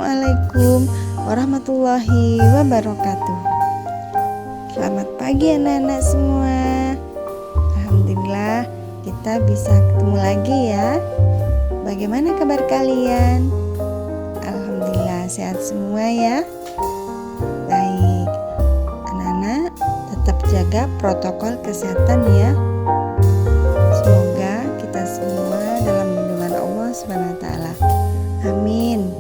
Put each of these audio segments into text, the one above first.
Assalamualaikum warahmatullahi wabarakatuh. Selamat pagi anak-anak semua. Alhamdulillah kita bisa ketemu lagi ya. Bagaimana kabar kalian? Alhamdulillah sehat semua ya. Baik, anak-anak tetap jaga protokol kesehatan ya. Semoga kita semua dalam lindungan Allah SWT. Amin.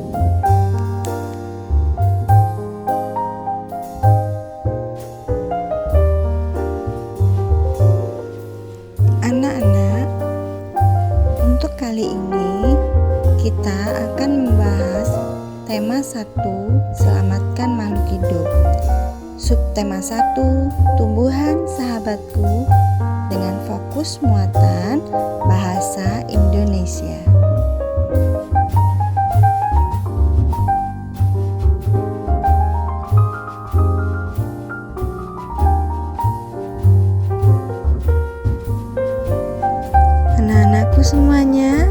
Anak-anak, untuk kali ini kita akan membahas tema 1, selamatkan makhluk hidup. Subtema 1, tumbuhan sahabatku, dengan fokus muatan bahasa Indonesia. Anak-anakku semuanya,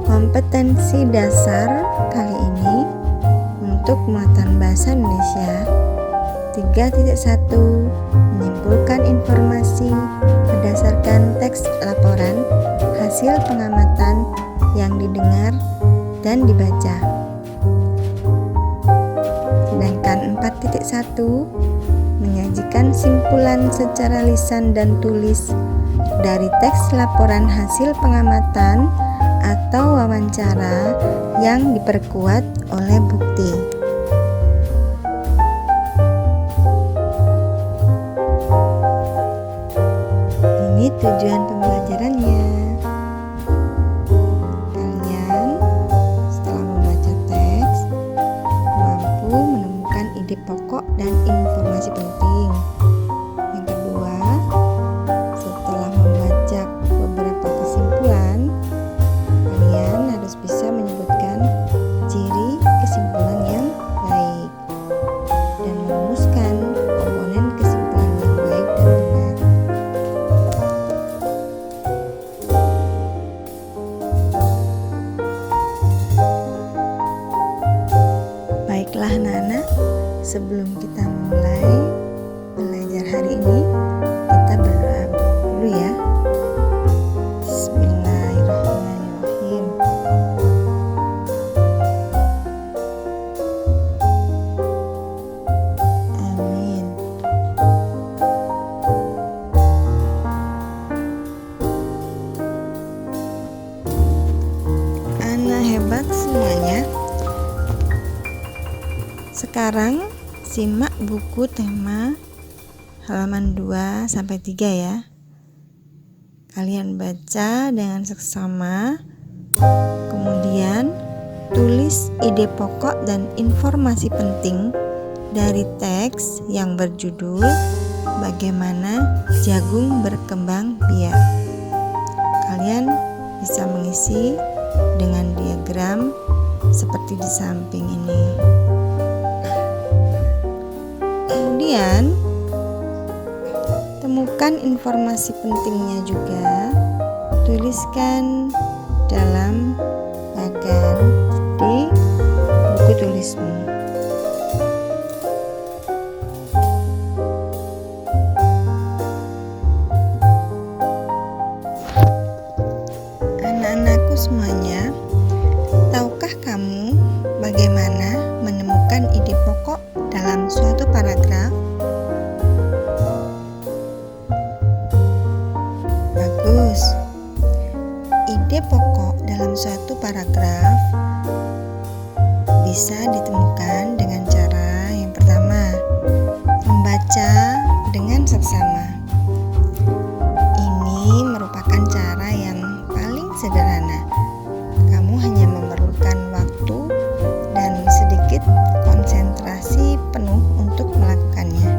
kompetensi dasar kali ini untuk muatan bahasa Indonesia 3.1, menyimpulkan informasi berdasarkan teks laporan hasil pengamatan yang didengar dan dibaca. Sedangkan 4.1, menyajikan simpulan secara lisan dan tulis dari teks laporan hasil pengamatan atau wawancara yang diperkuat oleh bukti. Ini tujuan pembelajarannya. Kalian setelah membaca teks mampu menemukan ide pokok dan informasi penting. Yang kedua, setelah membaca beberapa kesimpulan, kalian harus bisa menyebutkan ciri kesimpulan yang baik dan merumuskan komponen kesimpulan yang baik dan benar. Baiklah anak-anak, sebelum kita mulai belajar hari ini, kita berdoa dulu ya. Bismillahirrahmanirrahim. Amin. Anak hebat semuanya. Sekarang simak buku tema halaman 2-3 ya. Kalian baca dengan seksama, kemudian tulis ide pokok dan informasi penting dari teks yang berjudul Bagaimana Jagung Berkembang Biak. Kalian bisa mengisi dengan diagram seperti di samping ini. Kemudian temukan informasi pentingnya juga, tuliskan dalam bagan di buku tulismu. Anak-anakku semuanya, tahukah kamu bagaimana menemukan ide pokok dalam suatu paragraf? Bagus. Ide pokok dalam suatu paragraf bisa ditemukan dengan cara yang pertama, membaca dengan seksama. Ini merupakan cara yang paling sederhana. Kamu hanya memerlukan waktu dan sedikit konsentrasi penuh untuk melakukannya.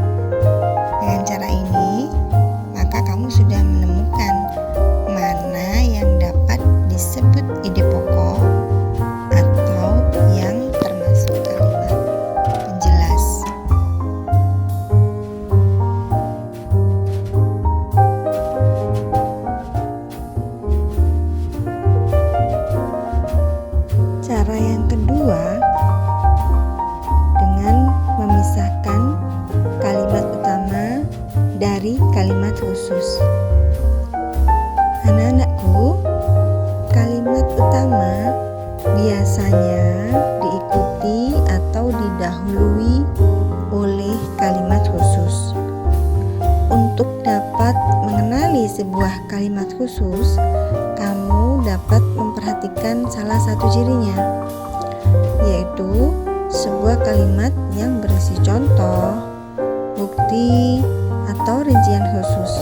Dengan cara ini, maka kamu sudah menemukan mana yang dapat disebut ide pokok atau yang termasuk kalimat penjelas. Cara yang kedua, kalimat khusus, kamu dapat memperhatikan salah satu cirinya, yaitu sebuah kalimat yang berisi contoh, bukti, atau rincian khusus.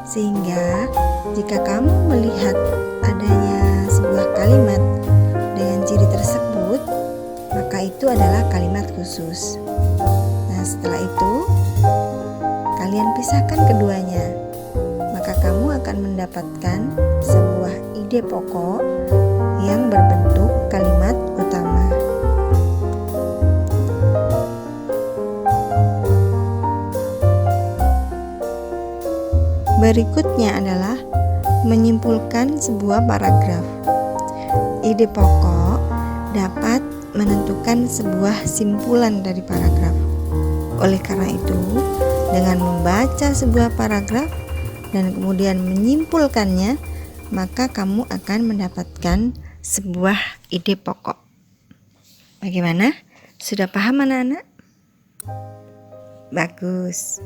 Sehingga jika kamu melihat adanya sebuah kalimat dengan ciri tersebut, maka itu adalah kalimat khusus. Nah, setelah itu kalian pisahkan keduanya, maka kamu akan mendapatkan sebuah ide pokok yang berbentuk kalimat utama. Berikutnya adalah menyimpulkan sebuah paragraf. Ide pokok dapat menentukan sebuah simpulan dari paragraf. Oleh karena itu, dengan membaca sebuah paragraf dan kemudian menyimpulkannya, maka kamu akan mendapatkan sebuah ide pokok. Bagaimana? Sudah paham anak-anak? Bagus.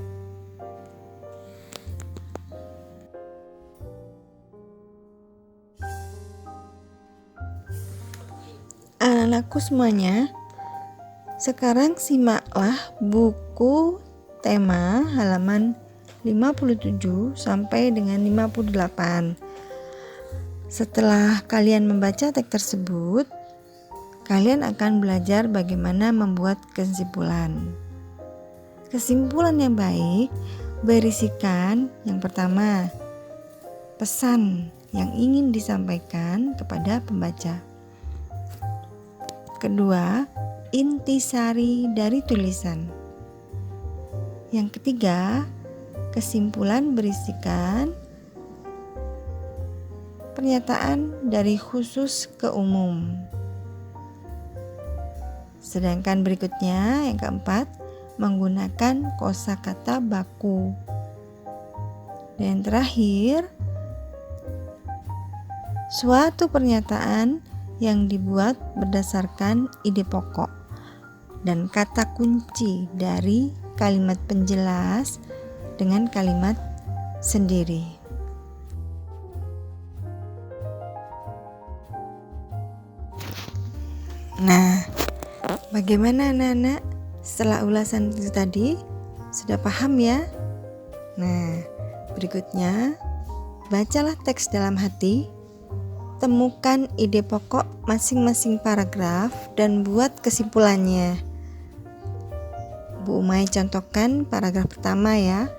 Anak-anakku semuanya, sekarang simaklah buku tema halaman 57 sampai dengan 58. Setelah kalian membaca teks tersebut, kalian akan belajar bagaimana membuat kesimpulan. Kesimpulan yang baik berisikan yang pertama, pesan yang ingin disampaikan kepada pembaca. Kedua, intisari dari tulisan. Yang ketiga, kesimpulan berisikan pernyataan dari khusus ke umum. Sedangkan berikutnya, yang keempat, menggunakan kosakata baku. Dan yang terakhir, suatu pernyataan yang dibuat berdasarkan ide pokok dan kata kunci dari kalimat penjelas dengan kalimat sendiri. Nah, bagaimana anak-anak setelah ulasan itu tadi? Sudah paham ya? Nah, berikutnya bacalah teks dalam hati. Temukan ide pokok masing-masing paragraf dan buat kesimpulannya. Bu Umay contohkan paragraf pertama ya.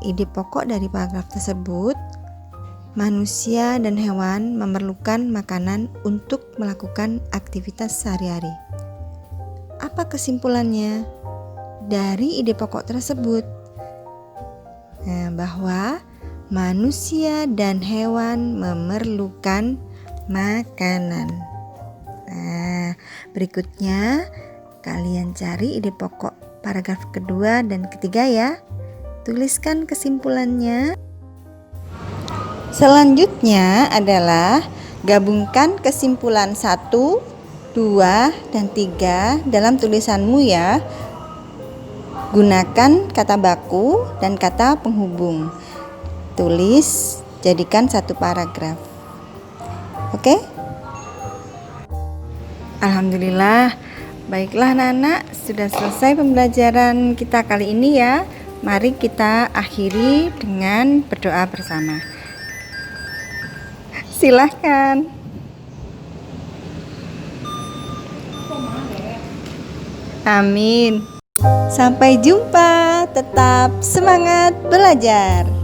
Ide pokok dari paragraf tersebut, manusia dan hewan memerlukan makanan untuk melakukan aktivitas sehari-hari. Apa kesimpulannya dari ide pokok tersebut? Nah, bahwa manusia dan hewan memerlukan makanan. Nah, berikutnya kalian cari ide pokok paragraf kedua dan ketiga ya. Tuliskan kesimpulannya. Selanjutnya adalah gabungkan kesimpulan 1, 2, dan 3 dalam tulisanmu ya. Gunakan kata baku dan kata penghubung. Tulis, jadikan satu paragraf. Oke? Alhamdulillah. Baiklah anak-anak, sudah selesai pembelajaran kita kali ini ya. Mari kita akhiri dengan berdoa bersama. Silahkan. Amin. Sampai jumpa, tetap semangat belajar.